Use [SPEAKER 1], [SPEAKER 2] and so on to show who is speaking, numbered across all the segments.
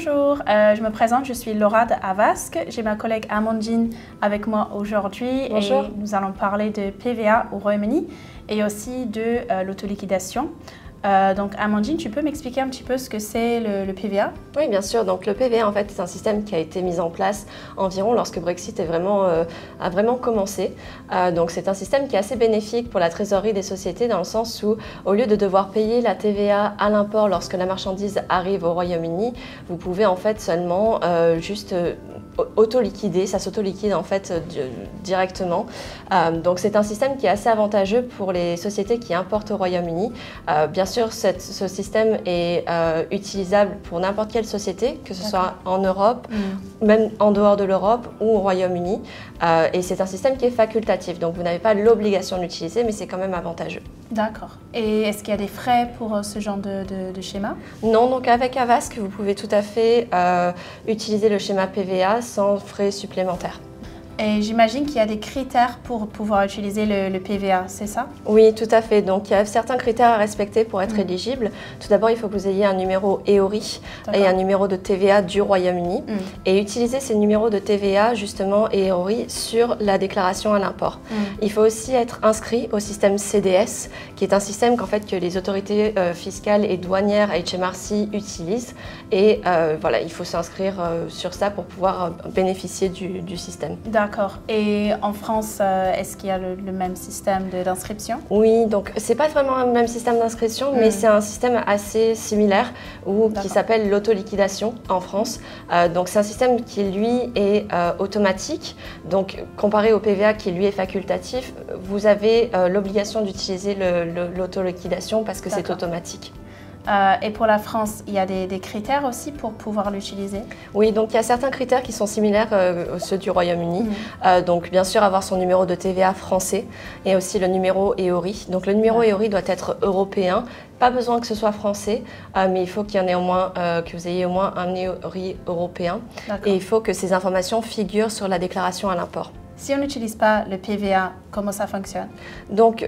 [SPEAKER 1] Bonjour, je me présente, je suis Laura de Avask. J'ai ma collègue Amandine avec moi aujourd'hui et nous allons parler de PVA au Royaume-Uni et aussi de l'autoliquidation. Donc Amandine, tu peux m'expliquer un petit peu ce que c'est le PVA?
[SPEAKER 2] Oui, bien sûr. Donc le PVA, en fait, c'est un système qui a été mis en place environ lorsque Brexit a vraiment commencé. Donc c'est un système qui est assez bénéfique pour la trésorerie des sociétés dans le sens où, au lieu de devoir payer la TVA à l'import lorsque la marchandise arrive au Royaume-Uni, vous pouvez en fait seulement juste auto-liquider, ça s'auto-liquide en fait directement. Donc c'est un système qui est assez avantageux pour les sociétés qui importent au Royaume-Uni. Bien sûr, ce système est utilisable pour n'importe quelle société, que ce soit en Europe, même en dehors de l'Europe ou au Royaume-Uni. Et c'est un système qui est facultatif, donc vous n'avez pas l'obligation de l'utiliser, mais c'est quand même avantageux.
[SPEAKER 1] D'accord. Et est-ce qu'il y a des frais pour ce genre de schéma?
[SPEAKER 2] Non, donc avec Avask, vous pouvez tout à fait utiliser le schéma PVA sans frais supplémentaires.
[SPEAKER 1] Et j'imagine qu'il y a des critères pour pouvoir utiliser le PVA, c'est ça?
[SPEAKER 2] Oui, tout à fait. Donc, il y a certains critères à respecter pour être éligible. Tout d'abord, il faut que vous ayez un numéro EORI et un numéro de TVA du Royaume-Uni. Et utiliser ces numéros de TVA, justement, et EORI sur la déclaration à l'import. Il faut aussi être inscrit au système CDS, qui est un système que les autorités fiscales et douanières HMRC utilisent. Et voilà, il faut s'inscrire sur ça pour pouvoir bénéficier du système.
[SPEAKER 1] D'accord. Et en France, est-ce qu'il y a le même système d'inscription?
[SPEAKER 2] Oui, donc c'est pas vraiment le même système d'inscription, mais c'est un système assez similaire qui s'appelle l'autoliquidation en France. Donc c'est un système qui lui est automatique. Donc comparé au PVA qui lui est facultatif, vous avez l'obligation d'utiliser l'autoliquidation parce que c'est automatique.
[SPEAKER 1] Et pour la France, il y a des critères aussi pour pouvoir l'utiliser?
[SPEAKER 2] Oui, donc il y a certains critères qui sont similaires aux ceux du Royaume-Uni. Donc bien sûr avoir son numéro de TVA français et aussi le numéro EORI. Donc le numéro EORI doit être européen. Pas besoin que ce soit français, mais il faut qu'il y en ait au moins, que vous ayez au moins un EORI européen. Et il faut que ces informations figurent sur la déclaration à l'import.
[SPEAKER 1] Si on n'utilise pas le PVA, comment ça fonctionne?
[SPEAKER 2] Donc,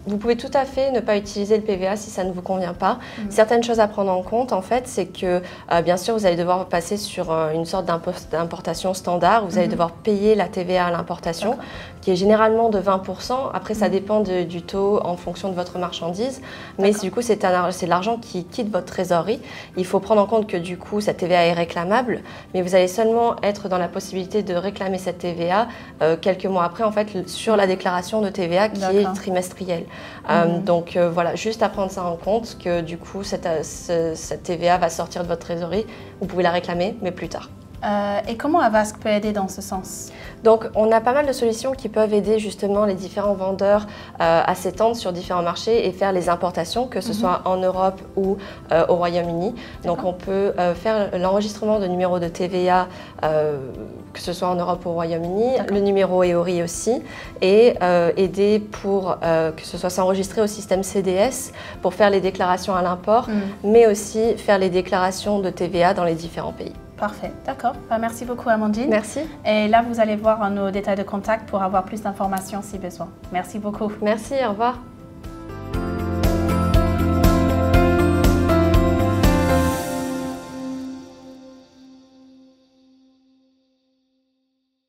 [SPEAKER 2] vous pouvez tout à fait ne pas utiliser le PVA si ça ne vous convient pas. Certaines choses à prendre en compte, en fait, c'est que bien sûr, vous allez devoir passer sur une sorte d'importation standard. Vous allez devoir payer la TVA à l'importation, qui est généralement de 20%. Après, ça dépend du taux en fonction de votre marchandise. Mais du coup, c'est l'argent qui quitte votre trésorerie. Il faut prendre en compte que du coup, cette TVA est réclamable, mais vous allez seulement être dans la possibilité de réclamer cette TVA quelques mois après, en fait, sur la déclaration de TVA qui est trimestrielle. Donc voilà, juste à prendre ça en compte, que du coup cette TVA va sortir de votre trésorerie, vous pouvez la réclamer, mais plus tard.
[SPEAKER 1] Et comment Avask peut aider dans ce sens?
[SPEAKER 2] Donc on a pas mal de solutions qui peuvent aider justement les différents vendeurs à s'étendre sur différents marchés et faire les importations, que ce soit en Europe ou au Royaume-Uni. Donc on peut faire l'enregistrement de numéros de TVA, que ce soit en Europe ou au Royaume-Uni, le numéro EORI aussi, et aider pour que ce soit s'enregistrer au système CDS pour faire les déclarations à l'import, mais aussi faire les déclarations de TVA dans les différents pays.
[SPEAKER 1] Parfait, d'accord. Merci beaucoup Amandine.
[SPEAKER 2] Merci.
[SPEAKER 1] Et là, vous allez voir nos détails de contact pour avoir plus d'informations si besoin. Merci beaucoup.
[SPEAKER 2] Merci, au revoir.